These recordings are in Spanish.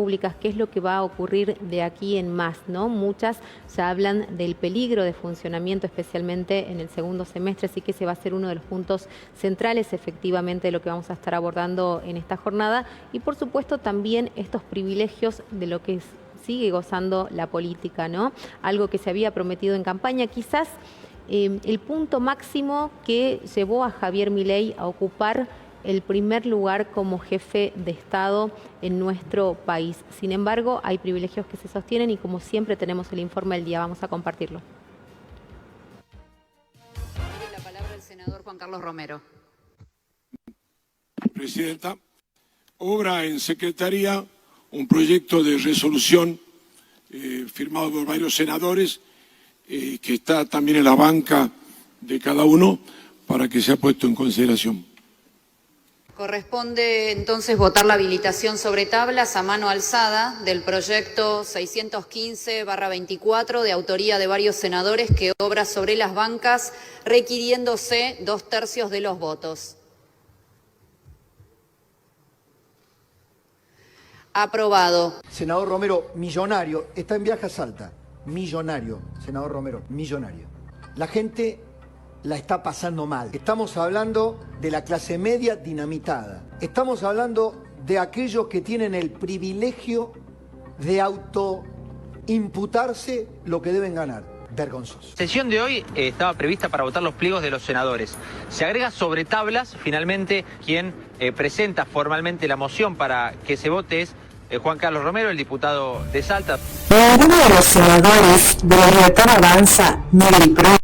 públicas, qué es lo que va a ocurrir de aquí en más, ¿no? Muchas ya hablan del peligro de funcionamiento, especialmente en el segundo semestre, así que ese va a ser uno de los puntos centrales efectivamente de lo que vamos a estar abordando en esta jornada y por supuesto también estos privilegios de lo que sigue gozando la política, ¿no? Algo que se había prometido en campaña, quizás el punto máximo que llevó a Javier Milei a ocupar el primer lugar como jefe de Estado en nuestro país. Sin embargo, hay privilegios que se sostienen y como siempre tenemos el informe del día. Vamos a compartirlo. Tiene la palabra el senador Juan Carlos Romero. Presidenta, obra en Secretaría un proyecto de resolución firmado por varios senadores que está también en la banca de cada uno para que sea puesto en consideración. Corresponde entonces votar la habilitación sobre tablas a mano alzada del proyecto 615/24 de autoría de varios senadores que obra sobre las bancas requiriéndose 2/3 de los votos. Aprobado. Senador Romero, millonario, está en viaje a Salta. Millonario, senador Romero, millonario. La gente la está pasando mal. Estamos hablando de la clase media dinamitada. Estamos hablando de aquellos que tienen el privilegio de autoimputarse lo que deben ganar. Vergonzoso. La sesión de hoy estaba prevista para votar los pliegos de los senadores. Se agrega sobre tablas, finalmente quien presenta formalmente la moción para que se vote es Juan Carlos Romero, el diputado de Salta. Ninguno de los senadores de la Libertad Avanza, ni del PRO,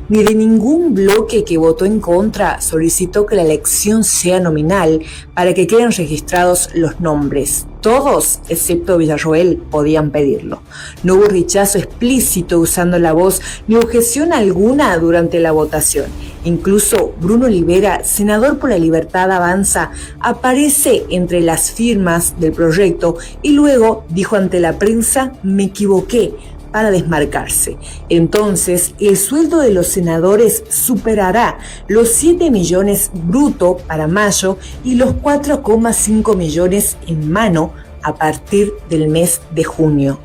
ni de ningún bloque que votó en contra solicitó que la elección sea nominal para que queden registrados los nombres. Todos, excepto Villarroel, podían pedirlo. No hubo rechazo explícito usando la voz ni objeción alguna durante la votación. Incluso Bruno Olivera, senador por la Libertad Avanza, aparece entre las firmas del proyecto y luego dijo ante la prensa: "Me equivoqué", para desmarcarse. Entonces, el sueldo de los senadores superará los 7 millones bruto para mayo y los 4,5 millones en mano a partir del mes de junio.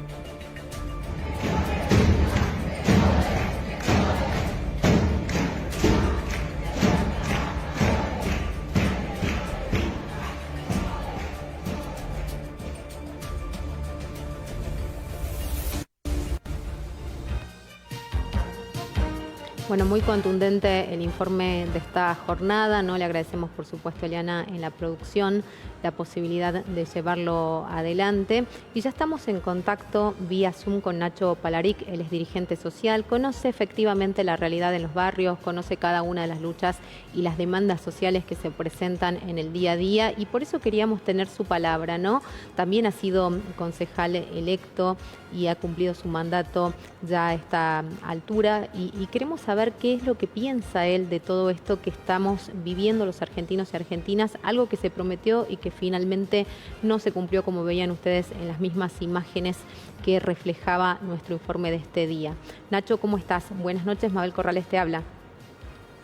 Bueno, muy contundente el informe de esta jornada, ¿no? Le agradecemos, por supuesto, a Eliana en la producción la posibilidad de llevarlo adelante. Y ya estamos en contacto vía Zoom con Nacho Palaric, él es dirigente social, conoce efectivamente la realidad en los barrios, conoce cada una de las luchas y las demandas sociales que se presentan en el día a día y por eso queríamos tener su palabra, ¿no? También ha sido concejal electo y ha cumplido su mandato ya a esta altura y queremos saber qué es lo que piensa él de todo esto que estamos viviendo los argentinos y argentinas, algo que se prometió y que finalmente no se cumplió, como veían ustedes en las mismas imágenes que reflejaba nuestro informe de este día. Nacho, ¿cómo estás? Buenas noches, Mabel Corrales te habla.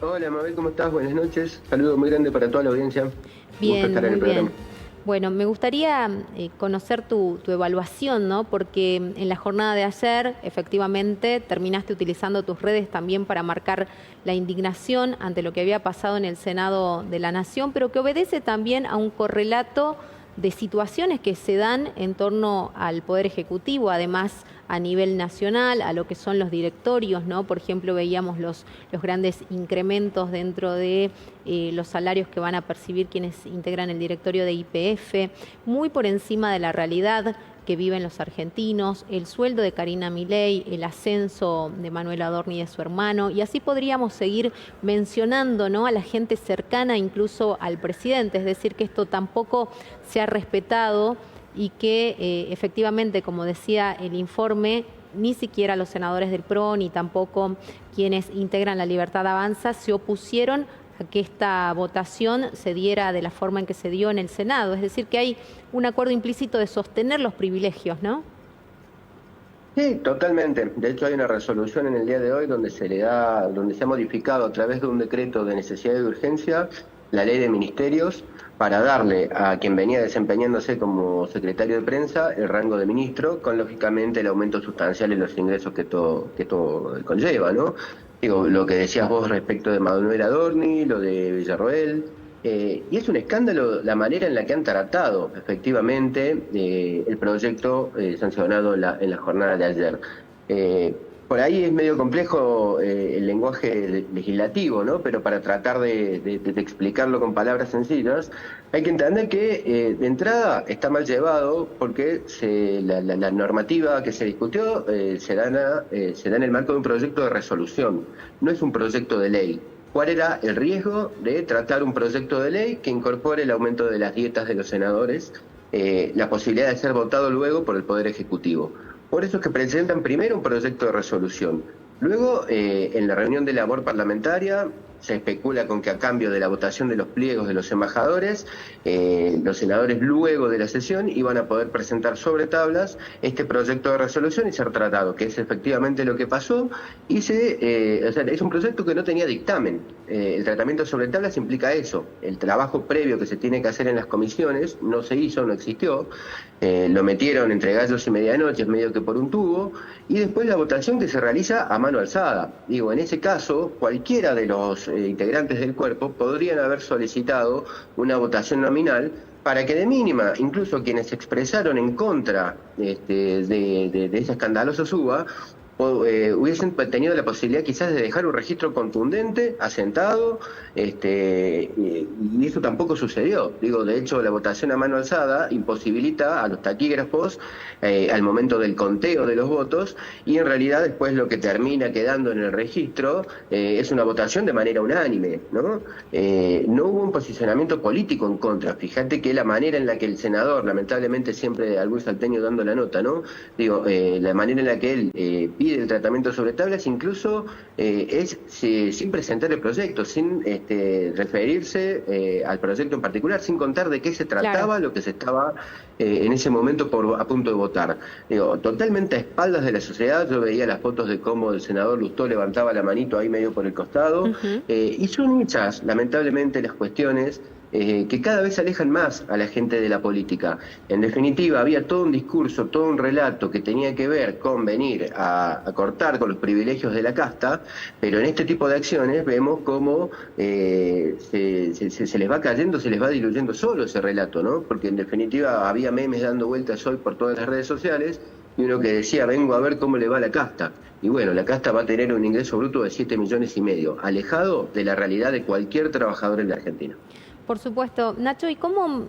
Hola Mabel, ¿cómo estás? Buenas noches. Saludo muy grande para toda la audiencia. Bien, estar en el programa. Bueno, me gustaría conocer tu evaluación, ¿no? Porque en la jornada de ayer, efectivamente, terminaste utilizando tus redes también para marcar la indignación ante lo que había pasado en el Senado de la Nación, pero que obedece también a un correlato de situaciones que se dan en torno al Poder Ejecutivo, además a nivel nacional, a lo que son los directorios, ¿no? Por ejemplo, veíamos los grandes incrementos dentro de los salarios que van a percibir quienes integran el directorio de YPF, muy por encima de la realidad que viven los argentinos, el sueldo de Karina Milei, el ascenso de Manuel Adorni y de su hermano, y así podríamos seguir mencionando, ¿no?, a la gente cercana incluso al presidente, es decir, que esto tampoco se ha respetado y que efectivamente, como decía el informe, ni siquiera los senadores del PRO ni tampoco quienes integran la Libertad Avanza se opusieron a que esta votación se diera de la forma en que se dio en el Senado. Es decir, que hay un acuerdo implícito de sostener los privilegios, ¿no? Sí, totalmente. De hecho, hay una resolución en el día de hoy donde se ha modificado a través de un decreto de necesidad y de urgencia la ley de ministerios para darle a quien venía desempeñándose como secretario de prensa el rango de ministro, con lógicamente el aumento sustancial en los ingresos que todo conlleva, ¿no? Digo, lo que decías vos respecto de Manuel Adorni, lo de Villarroel, y es un escándalo la manera en la que han tratado efectivamente el proyecto sancionado en la jornada de ayer. Por ahí es medio complejo el lenguaje legislativo, ¿no? Pero para tratar de explicarlo con palabras sencillas, hay que entender que de entrada está mal llevado porque la normativa que se discutió se da en el marco de un proyecto de resolución, no es un proyecto de ley. ¿Cuál era el riesgo de tratar un proyecto de ley que incorpore el aumento de las dietas de los senadores, la posibilidad de ser votado luego por el Poder Ejecutivo? Por eso es que presentan primero un proyecto de resolución. Luego, en la reunión de labor parlamentaria, se especula con que a cambio de la votación de los pliegos de los embajadores, los senadores luego de la sesión iban a poder presentar sobre tablas este proyecto de resolución y ser tratado, que es efectivamente lo que pasó. O sea, es un proyecto que no tenía dictamen. El tratamiento sobre tablas implica eso. El trabajo previo que se tiene que hacer en las comisiones no se hizo, no existió. Lo metieron entre gallos y medianoches, medio que por un tubo, y después la votación que se realiza a mano alzada. Digo, en ese caso, cualquiera de los integrantes del cuerpo podrían haber solicitado una votación nominal para que de mínima, incluso quienes se expresaron en contra de esa escandalosa suba, hubiesen tenido la posibilidad quizás de dejar un registro contundente, asentado, y eso tampoco sucedió. Digo, de hecho, la votación a mano alzada imposibilita a los taquígrafos al momento del conteo de los votos, y en realidad después lo que termina quedando en el registro es una votación de manera unánime, ¿no? No hubo un posicionamiento político en contra. Fíjate que la manera en la que el senador, lamentablemente siempre algún salteño dando la nota, ¿no? Digo, la manera en la que él pide el tratamiento sobre tablas, incluso es sin presentar el proyecto, sin referirse al proyecto en particular, sin contar de qué se trataba, claro, lo que se estaba en ese momento a punto de votar. Digo, totalmente a espaldas de la sociedad. Yo veía las fotos de cómo el senador Lustó levantaba la manito ahí medio por el costado, y son muchas, lamentablemente, las cuestiones que cada vez alejan más a la gente de la política. En definitiva, había todo un discurso, todo un relato que tenía que ver con venir a cortar con los privilegios de la casta, pero en este tipo de acciones vemos cómo se les va cayendo, se les va diluyendo solo ese relato, ¿no? Porque en definitiva había memes dando vueltas hoy por todas las redes sociales, y uno que decía, vengo a ver cómo le va a la casta. Y bueno, la casta va a tener un ingreso bruto de 7,5 millones, alejado de la realidad de cualquier trabajador en la Argentina. Por supuesto. Nacho, ¿y cómo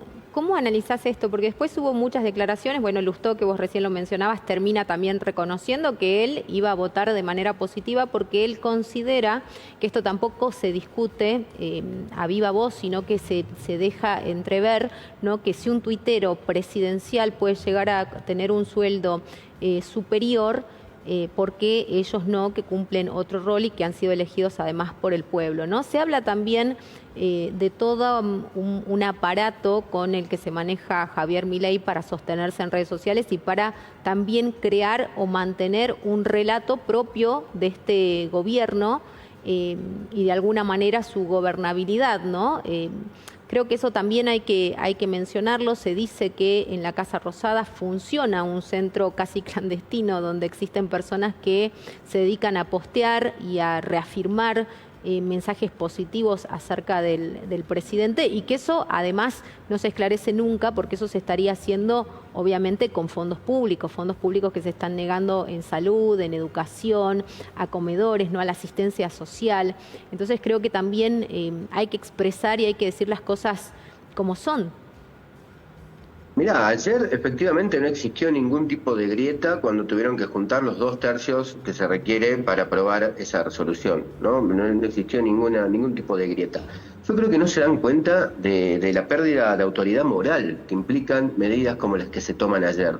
analizás esto? Porque después hubo muchas declaraciones. Bueno, Lustó, que vos recién lo mencionabas, termina también reconociendo que él iba a votar de manera positiva porque él considera que esto tampoco se discute a viva voz, sino que se deja entrever, ¿no? Que si un tuitero presidencial puede llegar a tener un sueldo superior, porque ellos no, que cumplen otro rol y que han sido elegidos además por el pueblo, ¿no? Se habla también de todo un aparato con el que se maneja Javier Milei para sostenerse en redes sociales y para también crear o mantener un relato propio de este gobierno y de alguna manera su gobernabilidad, ¿no? Creo que eso también hay que mencionarlo. Se dice que en la Casa Rosada funciona un centro casi clandestino donde existen personas que se dedican a postear y a reafirmar mensajes positivos acerca del presidente, y que eso además no se esclarece nunca porque eso se estaría haciendo obviamente con fondos públicos que se están negando en salud, en educación, a comedores, no a la asistencia social. Entonces creo que también hay que expresar y hay que decir las cosas como son. Mirá, ayer efectivamente no existió ningún tipo de grieta cuando tuvieron que juntar los 2/3 que se requiere para aprobar esa resolución, ¿no? No existió ningún tipo de grieta. Yo creo que no se dan cuenta de la pérdida de autoridad moral que implican medidas como las que se toman ayer.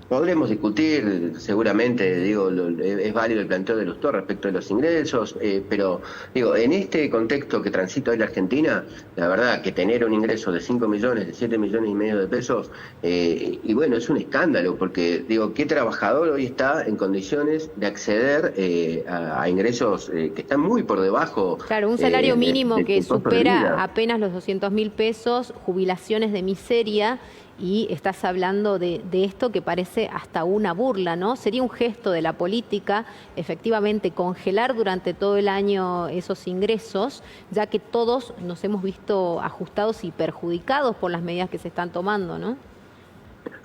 Podremos discutir, seguramente, digo, es válido el planteo de Lustó respecto de los ingresos, pero digo, en este contexto que transita hoy la Argentina, la verdad que tener un ingreso de 5 millones, de 7 millones y medio de pesos, y bueno, es un escándalo, porque digo, ¿qué trabajador hoy está en condiciones de acceder a ingresos que están muy por debajo? Claro, un salario mínimo que costo de supera vida? apenas los 200.000 pesos, jubilaciones de miseria, y estás hablando de esto que parece hasta una burla, ¿no? Sería un gesto de la política, efectivamente, congelar durante todo el año esos ingresos, ya que todos nos hemos visto ajustados y perjudicados por las medidas que se están tomando, ¿no?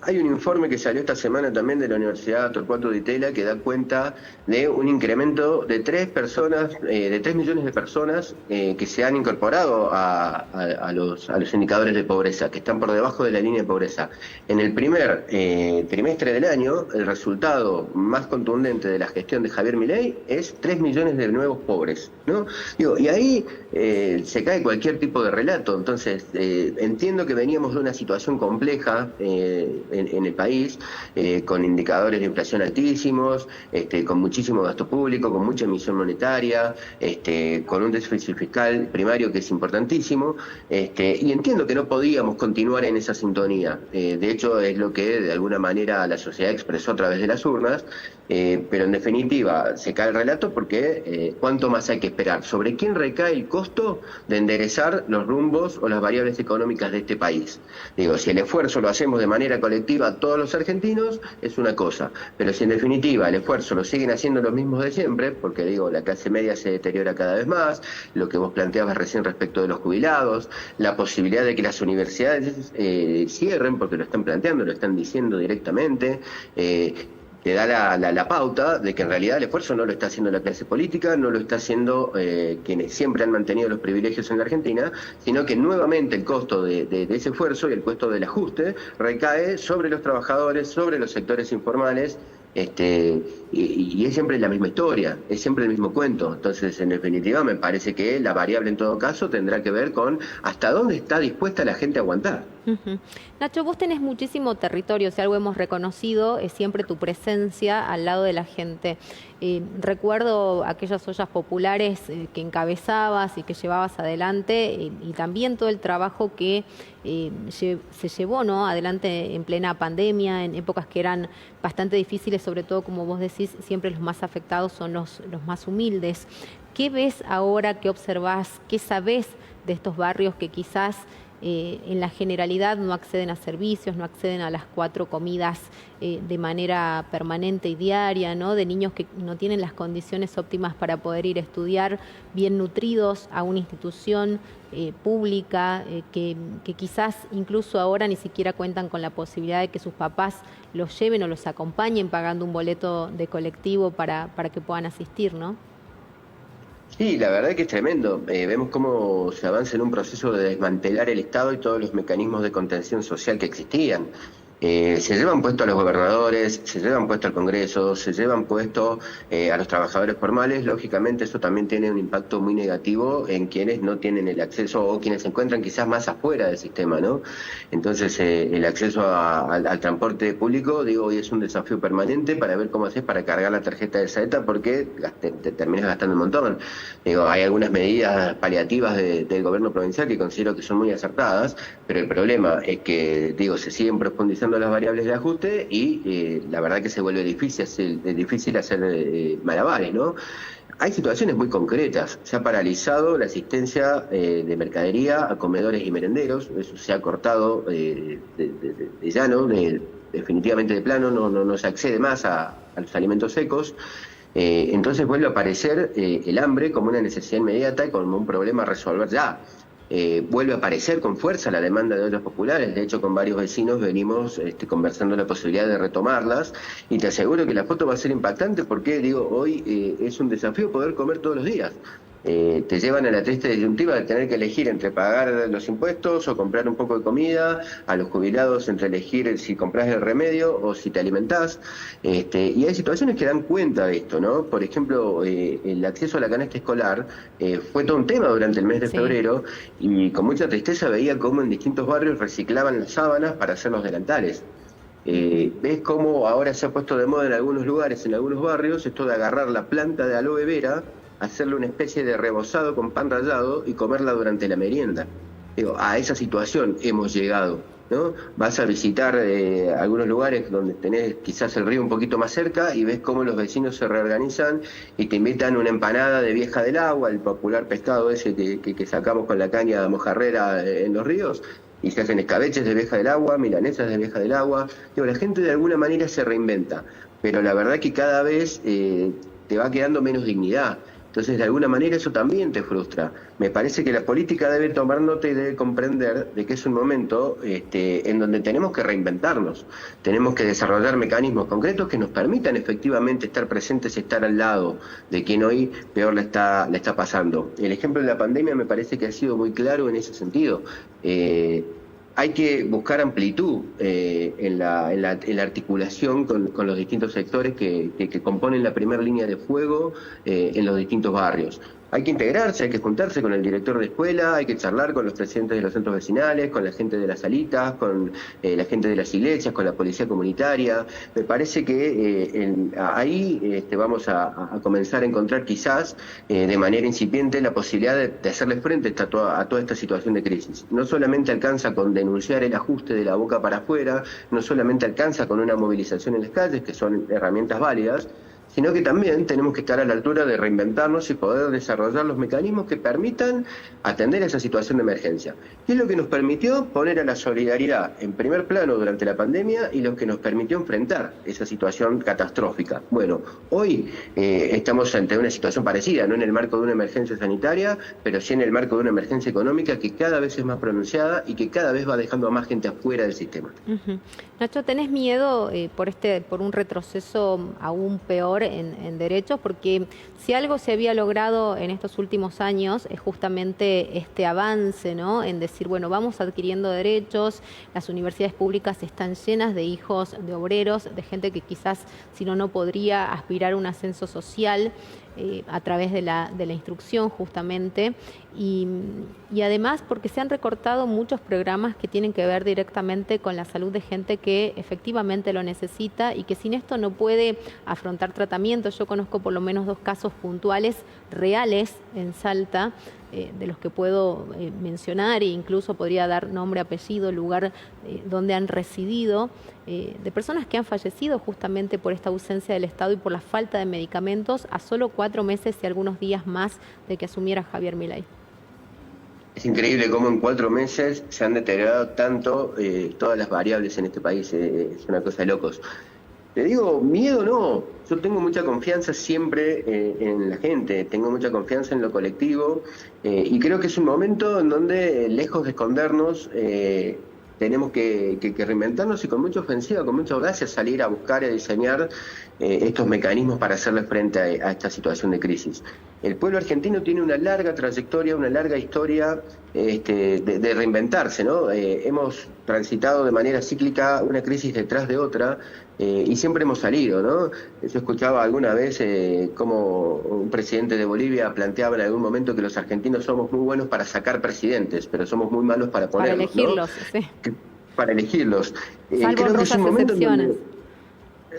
Hay un informe que salió esta semana también de la Universidad Torcuato Di Tella que da cuenta de un incremento de 3 millones de personas que se han incorporado a los indicadores de pobreza, que están por debajo de la línea de pobreza. En el primer trimestre del año, el resultado más contundente de la gestión de Javier Milei es 3 millones de nuevos pobres, ¿no? Digo, y ahí se cae cualquier tipo de relato. Entonces, entiendo que veníamos de una situación compleja en el país, con indicadores de inflación altísimos, con muchísimo gasto público, con mucha emisión monetaria, con un déficit fiscal primario que es importantísimo, y entiendo que no podíamos continuar en esa sintonía. De hecho, es lo que de alguna manera la sociedad expresó a través de las urnas, pero en definitiva se cae el relato porque ¿cuánto más hay que esperar? ¿Sobre quién recae el costo de enderezar los rumbos o las variables económicas de este país? Digo, si el esfuerzo lo hacemos de manera colectiva todos los argentinos, es una cosa, pero si en definitiva el esfuerzo lo siguen haciendo los mismos de siempre, porque digo, la clase media se deteriora cada vez más, lo que vos planteabas recién respecto de los jubilados, la posibilidad de que las universidades cierren, porque lo están planteando, lo están diciendo directamente, te da la pauta de que en realidad el esfuerzo no lo está haciendo la clase política, no lo está haciendo quienes siempre han mantenido los privilegios en la Argentina, sino que nuevamente el costo de ese esfuerzo y el costo del ajuste recae sobre los trabajadores, sobre los sectores informales, y es siempre la misma historia, es siempre el mismo cuento. Entonces, en definitiva, me parece que la variable en todo caso tendrá que ver con hasta dónde está dispuesta la gente a aguantar. Nacho, vos tenés muchísimo territorio, si algo hemos reconocido es siempre tu presencia al lado de la gente. Recuerdo aquellas ollas populares que encabezabas y que llevabas adelante, y también todo el trabajo que se llevó, ¿no?, adelante en plena pandemia, en épocas que eran bastante difíciles, sobre todo, como vos decís, siempre los más afectados son los más humildes. ¿Qué ves ahora, qué observás, qué sabés de estos barrios que quizás en la generalidad no acceden a servicios, no acceden a las 4 comidas de manera permanente y diaria, ¿no?, de niños que no tienen las condiciones óptimas para poder ir a estudiar bien nutridos a una institución pública, que quizás incluso ahora ni siquiera cuentan con la posibilidad de que sus papás los lleven o los acompañen pagando un boleto de colectivo para que puedan asistir, ¿no? Sí, la verdad que es tremendo. Vemos cómo se avanza en un proceso de desmantelar el Estado y todos los mecanismos de contención social que existían. Se llevan puesto a los gobernadores, se llevan puesto al Congreso, se llevan puesto a los trabajadores formales. Lógicamente eso también tiene un impacto muy negativo en quienes no tienen el acceso o quienes se encuentran quizás más afuera del sistema, ¿no? Entonces el acceso al transporte público, digo, hoy es un desafío permanente para ver cómo haces para cargar la tarjeta de Saeta, porque te terminas gastando un montón. Digo, hay algunas medidas paliativas del gobierno provincial que considero que son muy acertadas, pero el problema es que, digo, se siguen profundizando las variables de ajuste y la verdad que se vuelve difícil hacer malabares, ¿no? Hay situaciones muy concretas. Se ha paralizado la asistencia de mercadería a comedores y merenderos. Eso se ha cortado de llano, definitivamente de plano, no se accede más a los alimentos secos. Entonces vuelve a aparecer el hambre como una necesidad inmediata y como un problema a resolver ya. Vuelve a aparecer con fuerza la demanda de ollas populares. De hecho, con varios vecinos venimos conversando la posibilidad de retomarlas, y te aseguro que la foto va a ser impactante porque, digo, hoy es un desafío poder comer todos los días. Te llevan a la triste disyuntiva de tener que elegir entre pagar los impuestos o comprar un poco de comida, a los jubilados entre elegir si compras el remedio o si te alimentás, y hay situaciones que dan cuenta de esto, ¿no? Por ejemplo, el acceso a la canasta escolar fue todo un tema durante el mes de febrero, y con mucha tristeza veía cómo en distintos barrios reciclaban las sábanas para hacer los delantales. Ves cómo ahora se ha puesto de moda en algunos lugares, en algunos barrios, esto de agarrar la planta de aloe vera, hacerle una especie de rebozado con pan rallado y comerla durante la merienda. Digo, a esa situación hemos llegado, ¿no? Vas a visitar algunos lugares donde tenés quizás el río un poquito más cerca y ves cómo los vecinos se reorganizan y te invitan una empanada de vieja del agua, el popular pescado ese que sacamos con la caña mojarrera en los ríos, y se hacen escabeches de vieja del agua, milanesas de vieja del agua. Digo, la gente de alguna manera se reinventa, pero la verdad que cada vez te va quedando menos dignidad. Entonces, de alguna manera eso también te frustra. Me parece que la política debe tomar nota y debe comprender de que es un momento en donde tenemos que reinventarnos. Tenemos que desarrollar mecanismos concretos que nos permitan efectivamente estar presentes y estar al lado de quien hoy peor le está pasando. El ejemplo de la pandemia me parece que ha sido muy claro en ese sentido. Hay que buscar amplitud en la articulación con los distintos sectores que componen la primera línea de fuego en los distintos barrios. Hay que integrarse, hay que juntarse con el director de escuela, hay que charlar con los presidentes de los centros vecinales, con la gente de las salitas, con la gente de las iglesias, con la policía comunitaria. Me parece que ahí vamos a comenzar a encontrar quizás de manera incipiente la posibilidad de hacerle frente a toda esta situación de crisis. No solamente alcanza con denunciar el ajuste de la boca para afuera, no solamente alcanza con una movilización en las calles, que son herramientas válidas, sino que también tenemos que estar a la altura de reinventarnos y poder desarrollar los mecanismos que permitan atender a esa situación de emergencia. ¿Qué es lo que nos permitió poner a la solidaridad en primer plano durante la pandemia y lo que nos permitió enfrentar esa situación catastrófica? Bueno, hoy estamos ante una situación parecida, no en el marco de una emergencia sanitaria, pero sí en el marco de una emergencia económica que cada vez es más pronunciada y que cada vez va dejando a más gente afuera del sistema. Nacho, ¿tenés miedo por un retroceso aún peor en derechos? Porque si algo se había logrado en estos últimos años es justamente este avance, ¿no? En decir, bueno, vamos adquiriendo derechos, las universidades públicas están llenas de hijos de obreros, de gente que quizás si no podría aspirar a un ascenso social a través de la instrucción justamente, y además porque se han recortado muchos programas que tienen que ver directamente con la salud de gente que efectivamente lo necesita y que sin esto no puede afrontar tratamiento. Yo conozco por lo menos 2 casos puntuales reales en Salta, de los que puedo mencionar e incluso podría dar nombre, apellido, lugar donde han residido, de personas que han fallecido justamente por esta ausencia del Estado y por la falta de medicamentos a solo 4 meses y algunos días más de que asumiera Javier Milei. Es increíble cómo en 4 meses se han deteriorado tanto todas las variables en este país, es una cosa de locos. Te digo, miedo no, yo tengo mucha confianza siempre en la gente, tengo mucha confianza en lo colectivo y creo que es un momento en donde, lejos de escondernos, tenemos que reinventarnos y con mucha ofensiva, con mucha audacia salir a buscar y a diseñar estos mecanismos para hacerle frente a esta situación de crisis. El pueblo argentino tiene una larga trayectoria, una larga historia de reinventarse, ¿no? Hemos transitado de manera cíclica una crisis detrás de otra y siempre hemos salido, ¿no? Yo escuchaba alguna vez como un presidente de Bolivia planteaba en algún momento que los argentinos somos muy buenos para sacar presidentes, pero somos muy malos para ponerlos, para elegirlos, ¿no? Sí. Para elegirlos. Salvo honrosas excepciones.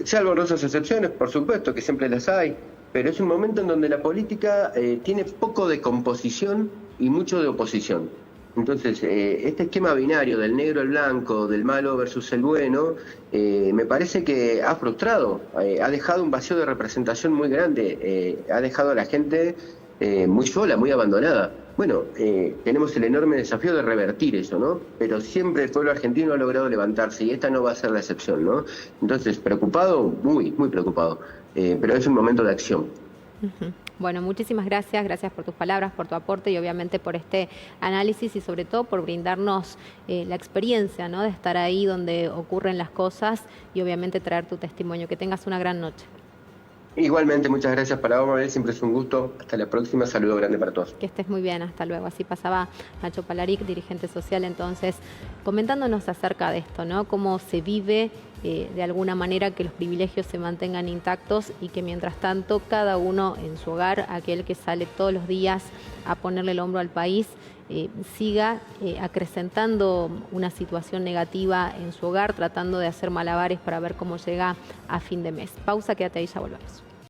Salvo honrosas excepciones, por supuesto, que siempre las hay, pero es un momento en donde la política tiene poco de composición y mucho de oposición. Entonces, este esquema binario del negro al blanco, del malo versus el bueno, me parece que ha frustrado, ha dejado un vacío de representación muy grande, ha dejado a la gente muy sola, muy abandonada. Bueno, tenemos el enorme desafío de revertir eso, ¿no? Pero siempre el pueblo argentino ha logrado levantarse y esta no va a ser la excepción, ¿no? Entonces, preocupado, muy, muy preocupado, pero es un momento de acción. Bueno, muchísimas gracias por tus palabras, por tu aporte y obviamente por este análisis y sobre todo por brindarnos la experiencia, ¿no? De estar ahí donde ocurren las cosas y obviamente traer tu testimonio. Que tengas una gran noche. Igualmente, muchas gracias para vos, Mabel, siempre es un gusto. Hasta la próxima, saludo grande para todos. Que estés muy bien, hasta luego. Así pasaba Nacho Palaric, dirigente social, entonces, comentándonos acerca de esto, ¿no? Cómo se vive de alguna manera que los privilegios se mantengan intactos y que mientras tanto cada uno en su hogar, aquel que sale todos los días a ponerle el hombro al país, siga acrecentando una situación negativa en su hogar, tratando de hacer malabares para ver cómo llega a fin de mes. Pausa, quédate ahí, ya volvemos.